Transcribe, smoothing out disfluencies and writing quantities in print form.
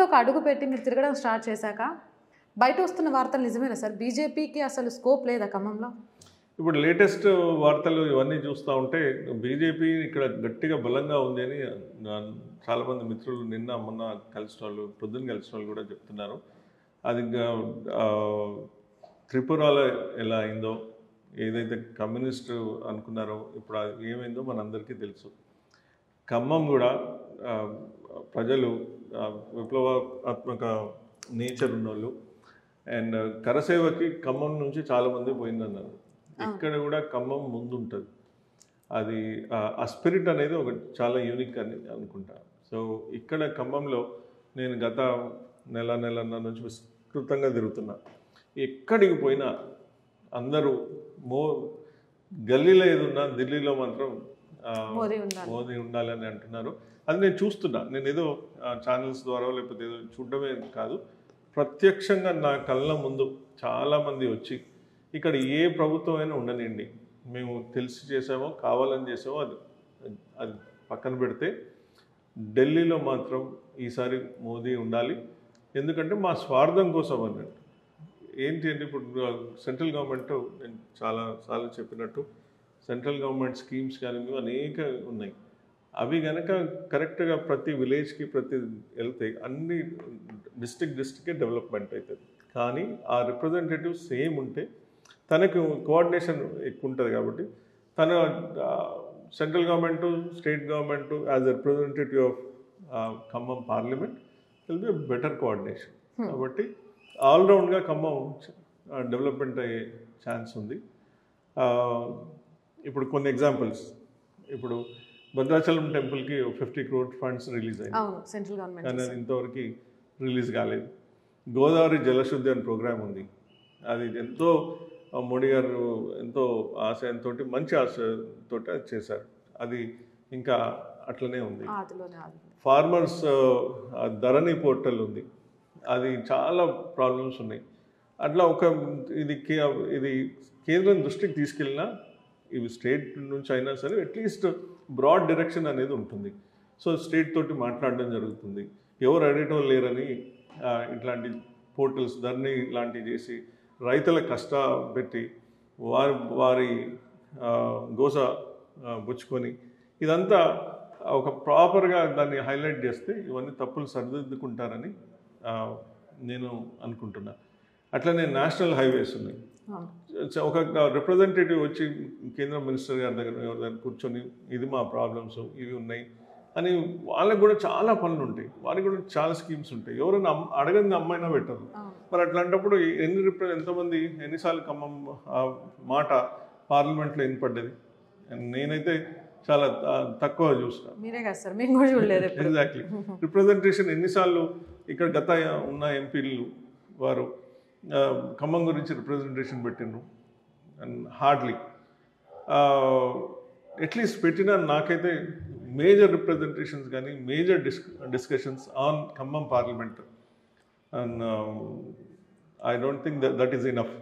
ఖమ్మంలోకి అడుగుపెట్టి మీరు తిరగడం స్టార్ట్ చేశాక బయట వస్తున్న వార్తలు నిజమేనా సార్? బీజేపీకి అసలు స్కోప్ లేదా ఖమ్మంలో? ఇప్పుడు లేటెస్ట్ వార్తలు ఇవన్నీ చూస్తూ ఉంటే బీజేపీ ఇక్కడ గట్టిగా బలంగా ఉంది అని చాలామంది మిత్రులు నిన్న మొన్న కలిసిన వాళ్ళు, పొద్దున్న కలిసిన వాళ్ళు కూడా చెప్తున్నారు. అది త్రిపురలో ఎలా అయిందో, ఏదైతే కమ్యూనిస్టు అనుకున్నారో ఇప్పుడు అది ఏమైందో మనందరికీ తెలుసు. ఖమ్మం కూడా ప్రజలు విప్లవాత్మక నేచర్ ఉన్నోళ్ళు అండ్ కరసేవకి ఖమ్మం నుంచి చాలామంది పోయిందన్నారు. ఇక్కడ కూడా ఖమ్మం ముందు ఉంటుంది. అది ఆ స్పిరిట్ అనేది ఒక చాలా యూనిక్ అని అనుకుంటా. సో ఇక్కడ ఖమ్మంలో నేను గత నెలన్నర నుంచి విస్తృతంగా తిరుగుతున్నా. ఎక్కడికి పోయినా అందరూ గల్లీలో ఏదున్నా ఢిల్లీలో మాత్రం మోదీ ఉండాలని అంటున్నారు. అది నేను చూస్తున్నా. నేను ఏదో ఛానల్స్ ద్వారా లేకపోతే ఏదో చూడడమే కాదు, ప్రత్యక్షంగా నా కళ్ళ ముందు చాలామంది వచ్చి ఇక్కడ ఏ ప్రభుత్వం అయినా ఉండనండి, మేము తెలిసి చేసామో కావాలని చేసామో అది పక్కన పెడితే ఢిల్లీలో మాత్రం ఈసారి మోదీ ఉండాలి. ఎందుకంటే మా స్వార్థం కోసం అన్నట్టు. ఏంటి అంటే ఇప్పుడు సెంట్రల్ గవర్నమెంట్, నేను చాలాసార్లు చెప్పినట్టు సెంట్రల్ గవర్నమెంట్ స్కీమ్స్ కానీ అనేక ఉన్నాయి. అవి కనుక కరెక్ట్గా ప్రతి విలేజ్కి ప్రతి వెళ్తే అన్ని డిస్ట్రిక్ట్కే డెవలప్మెంట్ అవుతుంది. కానీ ఆ రిప్రజెంటేటివ్ సేమ్ ఉంటే తనకు కోఆర్డినేషన్ ఎక్కువ ఉంటుంది. కాబట్టి తన central government, state government as a representative of Khammam parliament will be better coordination. కాబట్టి ఆల్రౌండ్గా ఖమ్మం డెవలప్మెంట్ అయ్యే ఛాన్స్ ఉంది. ఇప్పుడు కొన్ని ఎగ్జాంపుల్స్, ఇప్పుడు భద్రాచలం టెంపుల్కి 50 crore ఫండ్స్ రిలీజ్ అయ్యాయి, కానీ అది ఇంతవరకు రిలీజ్ కాలేదు. గోదావరి జలశుద్ధి అని ప్రోగ్రామ్ ఉంది. అది ఎంతో మోడీ గారు ఎంతో ఆశయంతో, మంచి ఆశతో అది చేశారు. అది ఇంకా అట్లనే ఉంది. ఫార్మర్స్ ధరణి పోర్టల్ ఉంది, అది చాలా ప్రాబ్లమ్స్ ఉన్నాయి. అట్లా ఇది కేంద్రం దృష్టికి తీసుకెళ్ళినా, ఇవి స్టేట్ నుంచి అయినా సరే అట్లీస్ట్ బ్రాడ్ డైరెక్షన్ అనేది ఉంటుంది. సో స్టేట్ తోటి మాట్లాడడం జరుగుతుంది. ఎవరు అడిగేటోళ్ళు లేరని ఇట్లాంటి పోర్టల్స్ ధరణి ఇలాంటివి చేసి రైతుల కష్టపెట్టి వారి గోస బుచ్చుకొని ఇదంతా ఒక ప్రాపర్గా దాన్ని హైలైట్ చేస్తే ఇవన్నీ తప్పులు సరిదిద్దుకుంటారని నేను అనుకుంటున్నా. అట్లనే నేషనల్ హైవేస్ ఉన్నాయి. ఒక రిప్రజెంటేటివ్ వచ్చి కేంద్ర మినిస్టర్ గారి దగ్గర కూర్చొని ఇది మా ప్రాబ్లమ్స్ ఇవి ఉన్నాయి అని, వాళ్ళకి కూడా చాలా పనులు ఉంటాయి, వారికి కూడా చాలా స్కీమ్స్ ఉంటాయి. ఎవరైనా అడగని అమ్మాయినా పెట్టరు. మరి అట్లాంటప్పుడు ఎంతమంది ఎన్నిసార్లు ఖమ్మం మాట పార్లమెంట్లో వినపడ్డది? నేనైతే చాలా తక్కువ చూస్తాను. ఎగ్జాక్ట్లీ రిప్రజెంటేషన్ ఎన్నిసార్లు ఇక్కడ గత ఉన్న ఎంపీలు వారు ఖమ్మం గురించి రిప్రజెంటేషన్ పెట్టిండ్రు? అండ్ హార్డ్లీ అట్లీస్ట్ పెట్టినా నాకైతే మేజర్ రిప్రజెంటేషన్స్ కానీ major discussions on Khammam parliament, and I don't think that is enough.